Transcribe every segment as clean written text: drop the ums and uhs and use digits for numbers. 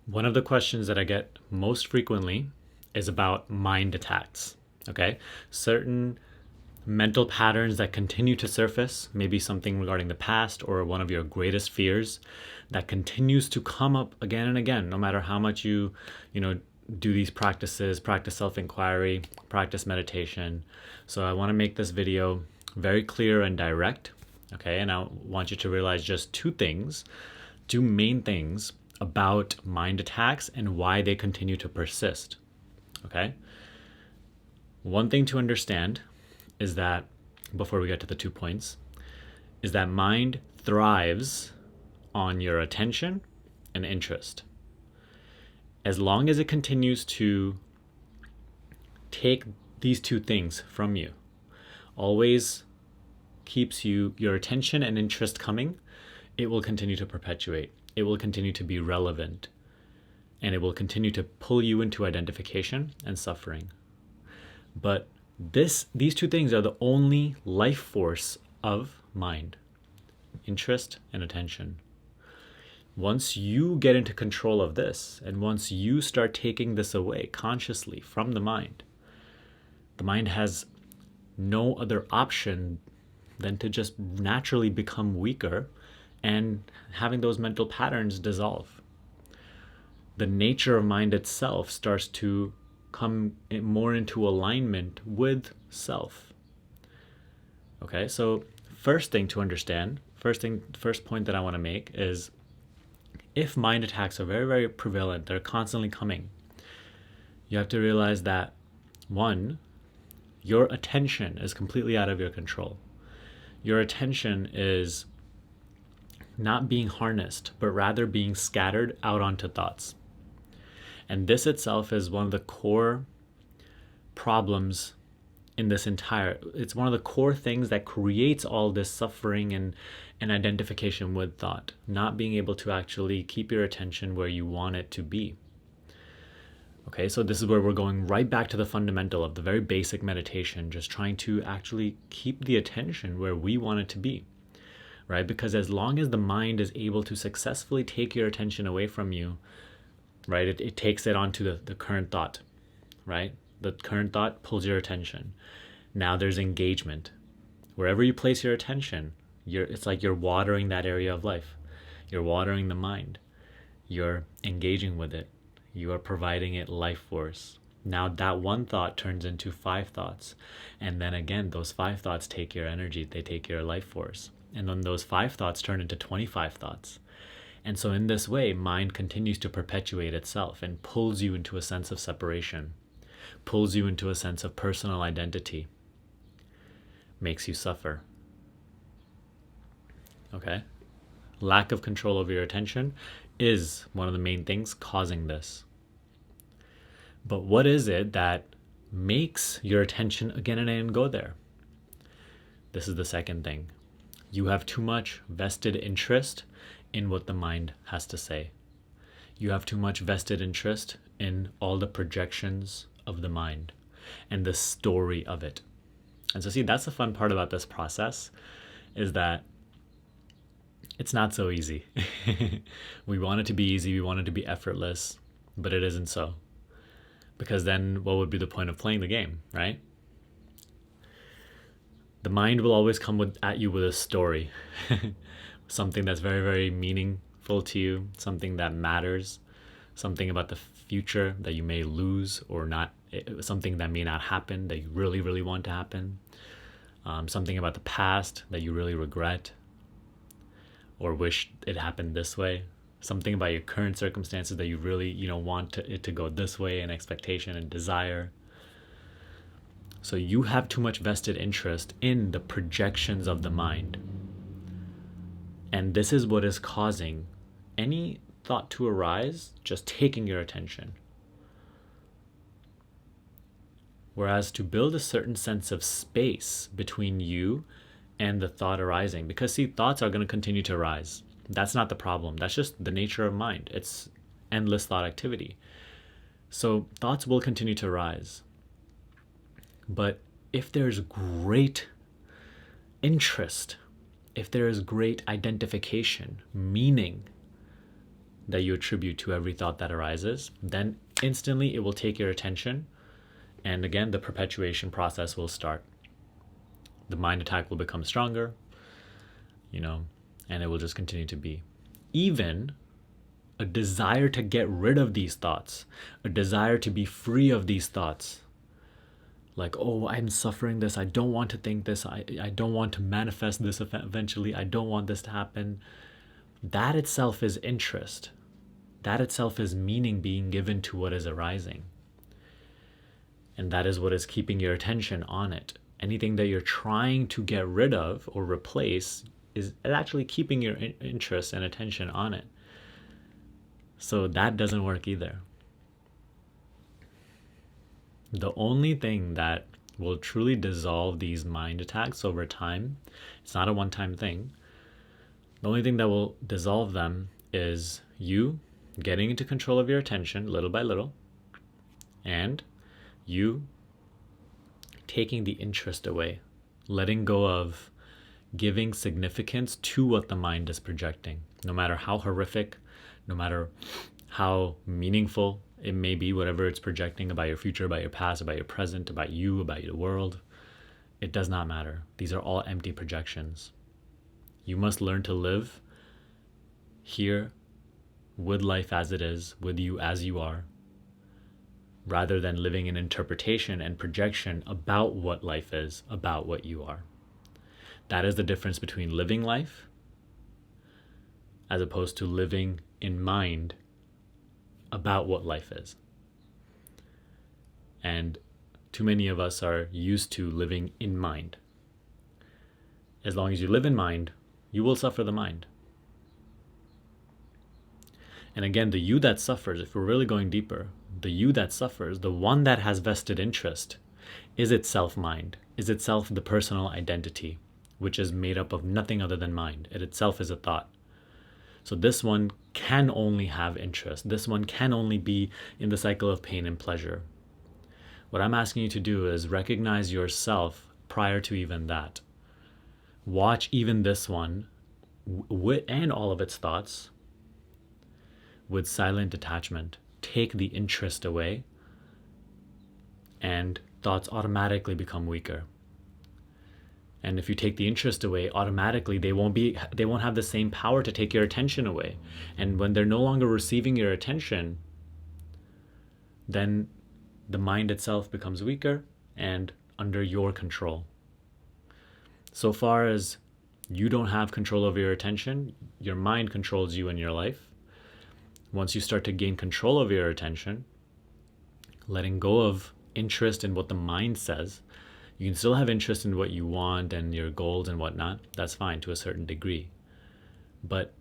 One of the questions that I get most frequently is about mind attacks. Okay. Certain mental patterns that continue to surface, maybe something regarding the past or one of your greatest fears that continues to come up again and again, no matter how much you do these practices, practice self-inquiry, practice meditation. So I want to make this video very clear and direct. Okay. And I want you to realize just two main things about mind attacks and why they continue to persist. Okay. One thing to understand is that, before we get to the 2 points, is that mind thrives on your attention and interest. As long as it continues to take these two things from you, always keeps your attention and interest coming, it will continue to perpetuate. It will continue to be relevant, and it will continue to pull you into identification and suffering. But these two things are the only life force of mind: interest and attention. Once you get into control of this, and once you start taking this away consciously from the mind has no other option than to just naturally become weaker and having those mental patterns dissolve. The nature of mind itself starts to come more into alignment with self. Okay, so first thing to understand, first point that I want to make is, if mind attacks are very, very prevalent, they're constantly coming, you have to realize that, one, your attention is completely out of your control. Your attention is not being harnessed, but rather being scattered out onto thoughts. And this itself is one of the core problems in this it's one of the core things that creates all this suffering and identification with thought, not being able to actually keep your attention where you want it to be. Okay, so this is where we're going right back to the fundamental of the very basic meditation, just trying to actually keep the attention where we want it to be, right? Because as long as the mind is able to successfully take your attention away from you, right, it takes it onto the current thought, right? The current thought pulls your attention. Now there's engagement. Wherever you place your attention, it's like you're watering that area of life. You're watering the mind. You're engaging with it. You are providing it life force. Now that one thought turns into 5 thoughts. And then again, those 5 thoughts take your energy. They take your life force. And then those 5 thoughts turn into 25 thoughts. And so in this way, mind continues to perpetuate itself and pulls you into a sense of separation, pulls you into a sense of personal identity, makes you suffer. Okay? Lack of control over your attention is one of the main things causing this. But what is it that makes your attention again and again go there? This is the second thing. You have too much vested interest in what the mind has to say. You have too much vested interest in all the projections of the mind and the story of it. And so see, that's the fun part about this process, is that it's not so easy. We want it to be easy, we want it to be effortless, but it isn't so. Because then what would be the point of playing the game, right? The mind will always come at you with a story. Something that's very, very meaningful to you, something that matters, something about the future that you may lose or not, something that may not happen that you really, really want to happen, something about the past that you really regret or wish it happened this way, something about your current circumstances that you really, want it to go this way, and expectation and desire. So you have too much vested interest in the projections of the mind. And this is what is causing any thought to arise, just taking your attention. Whereas to build a certain sense of space between you and the thought arising, because see, thoughts are going to continue to arise. That's not the problem. That's just the nature of mind. It's endless thought activity. So thoughts will continue to arise. But if there's great interest, if there is great identification, meaning that you attribute to every thought that arises, then instantly it will take your attention. And again, the perpetuation process will start. The mind attack will become stronger, and it will just continue to be. Even a desire to get rid of these thoughts, a desire to be free of these thoughts. Like, oh, I'm suffering this. I don't want to think this. I don't want to manifest this eventually. I don't want this to happen. That itself is interest. That itself is meaning being given to what is arising. And that is what is keeping your attention on it. Anything that you're trying to get rid of or replace is actually keeping your interest and attention on it. So that doesn't work either. The only thing that will truly dissolve these mind attacks over time, it's not a one-time thing. The only thing that will dissolve them is you getting into control of your attention little by little, and you taking the interest away, letting go of giving significance to what the mind is projecting, no matter how horrific, no matter how meaningful it may be, whatever it's projecting about your future, about your past, about your present, about you, about the world. It does not matter. These are all empty projections. You must learn to live here with life as it is, with you as you are, rather than living in interpretation and projection about what life is, about what you are. That is the difference between living life as opposed to living in mind about what life is. And too many of us are used to living in mind. As long as you live in mind, you will suffer the mind. And again, the you that suffers, if we're really going deeper, the you that suffers, the one that has vested interest, is itself mind, is itself the personal identity, which is made up of nothing other than mind. It itself is a thought. So this one can only have interest. This one can only be in the cycle of pain and pleasure. What I'm asking you to do is recognize yourself prior to even that. Watch even this one and all of its thoughts with silent detachment. Take the interest away, and thoughts automatically become weaker. And if you take the interest away, automatically they won't have the same power to take your attention away. And when they're no longer receiving your attention, then the mind itself becomes weaker and under your control. So far as you don't have control over your attention, your mind controls you in your life. Once you start to gain control over your attention, letting go of interest in what the mind says, you can still have interest in what you want and your goals and whatnot. That's fine to a certain degree. But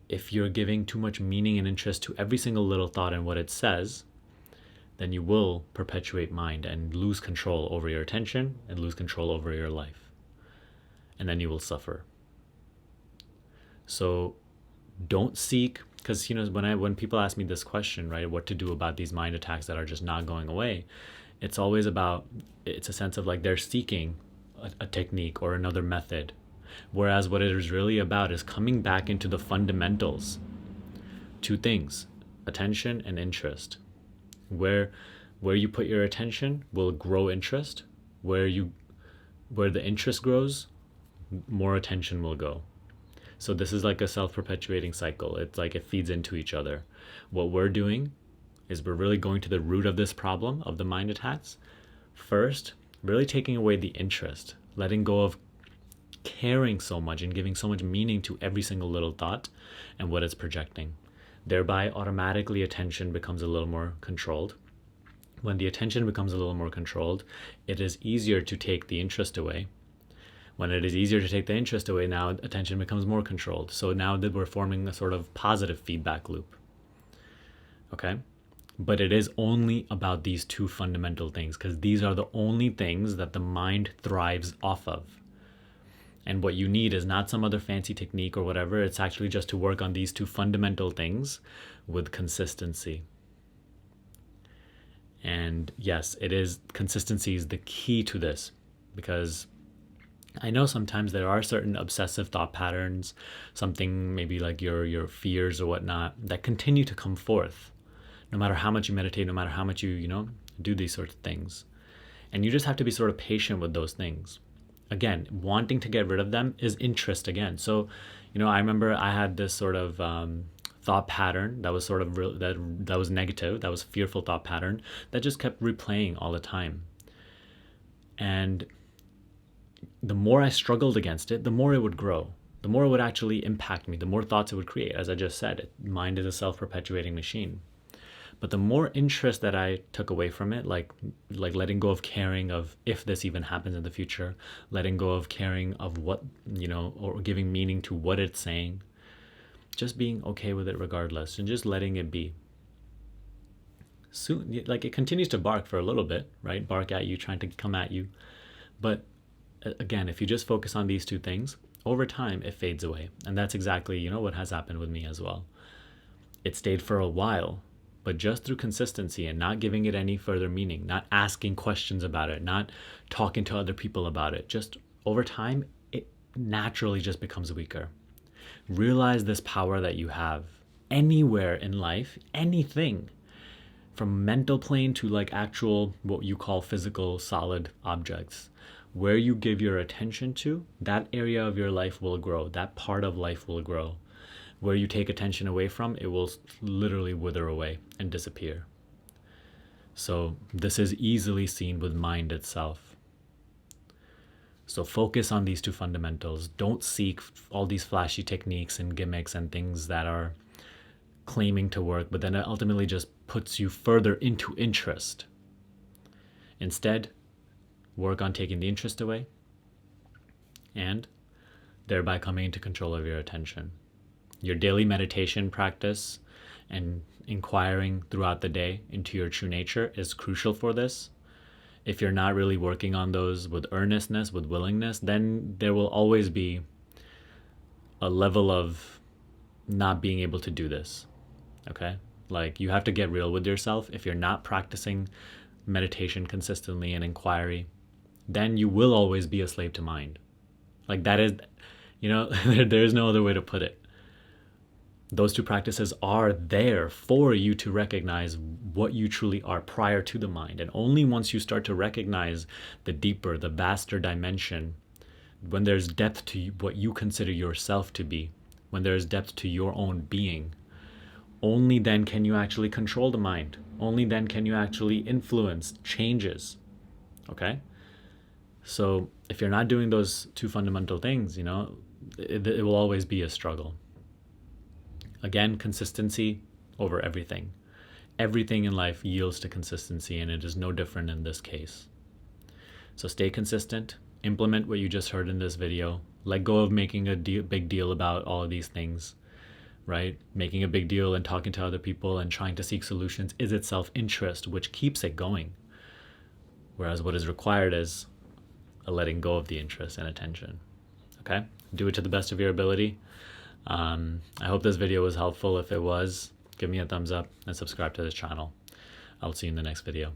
if you're giving too much meaning and interest to every single little thought and what it says, then you will perpetuate mind and lose control over your attention and lose control over your life. And then you will suffer. So don't seek, because when people ask me this question, right, what to do about these mind attacks that are just not going away, it's a sense of like they're seeking a technique or another method. Whereas what it is really about is coming back into the fundamentals. Two things, attention and interest. Where you put your attention will grow interest. Where the interest grows, more attention will go. So this is like a self-perpetuating cycle. It's like it feeds into each other. What we're doing is we're really going to the root of this problem of the mind attacks. First, really taking away the interest, letting go of caring so much and giving so much meaning to every single little thought and what it's projecting. Thereby, automatically attention becomes a little more controlled. When the attention becomes a little more controlled, it is easier to take the interest away. When it is easier to take the interest away, now attention becomes more controlled. So now that we're forming a sort of positive feedback loop. Okay? But it is only about these two fundamental things, because these are the only things that the mind thrives off of. And what you need is not some other fancy technique or whatever. It's actually just to work on these two fundamental things with consistency. And yes, consistency is the key to this, because I know sometimes there are certain obsessive thought patterns, something maybe like your fears or whatnot, that continue to come forth, no matter how much you meditate, no matter how much you do these sorts of things. And you just have to be sort of patient with those things. Again, wanting to get rid of them is interest again. So, I remember I had this sort of thought pattern that was sort of that was negative, that was a fearful thought pattern that just kept replaying all the time. And the more I struggled against it, the more it would grow, the more it would actually impact me, the more thoughts it would create. As I just said, mind is a self-perpetuating machine. But the more interest that I took away from it, like letting go of caring of if this even happens in the future, letting go of caring of what, or giving meaning to what it's saying, just being okay with it regardless and just letting it be. Soon, like, it continues to bark for a little bit, right? Bark at you, trying to come at you. But again, if you just focus on these two things, over time it fades away. And that's exactly, what has happened with me as well. It stayed for a while, but just through consistency and not giving it any further meaning, not asking questions about it, not talking to other people about it, just over time, it naturally just becomes weaker. Realize this power that you have anywhere in life, anything, from mental plane to like actual, what you call physical, solid objects. Where you give your attention to, that area of your life will grow. That part of life will grow. Where you take attention away from, it will literally wither away and disappear. So this is easily seen with mind itself. So focus on these two fundamentals. Don't seek all these flashy techniques and gimmicks and things that are claiming to work, but then it ultimately just puts you further into interest. Instead, work on taking the interest away and thereby coming into control of your attention. Your daily meditation practice and inquiring throughout the day into your true nature is crucial for this. If you're not really working on those with earnestness, with willingness, then there will always be a level of not being able to do this. Okay? Like, you have to get real with yourself. If you're not practicing meditation consistently and inquiry, then you will always be a slave to mind. Like, that is, there's no other way to put it. Those two practices are there for you to recognize what you truly are prior to the mind. And only once you start to recognize the deeper, the vaster dimension, when there's depth to what you consider yourself to be, when there's depth to your own being, only then can you actually control the mind. Only then can you actually influence changes. Okay? So if you're not doing those two fundamental things, it will always be a struggle. Again, consistency over everything. Everything in life yields to consistency, and it is no different in this case. So stay consistent, implement what you just heard in this video, let go of making a big deal about all of these things, right? Making a big deal and talking to other people and trying to seek solutions is itself interest, which keeps it going. Whereas what is required is a letting go of the interest and attention. Okay? Do it to the best of your ability. I hope this video was helpful. If it was, give me a thumbs up and subscribe to this channel. I'll see you in the next video.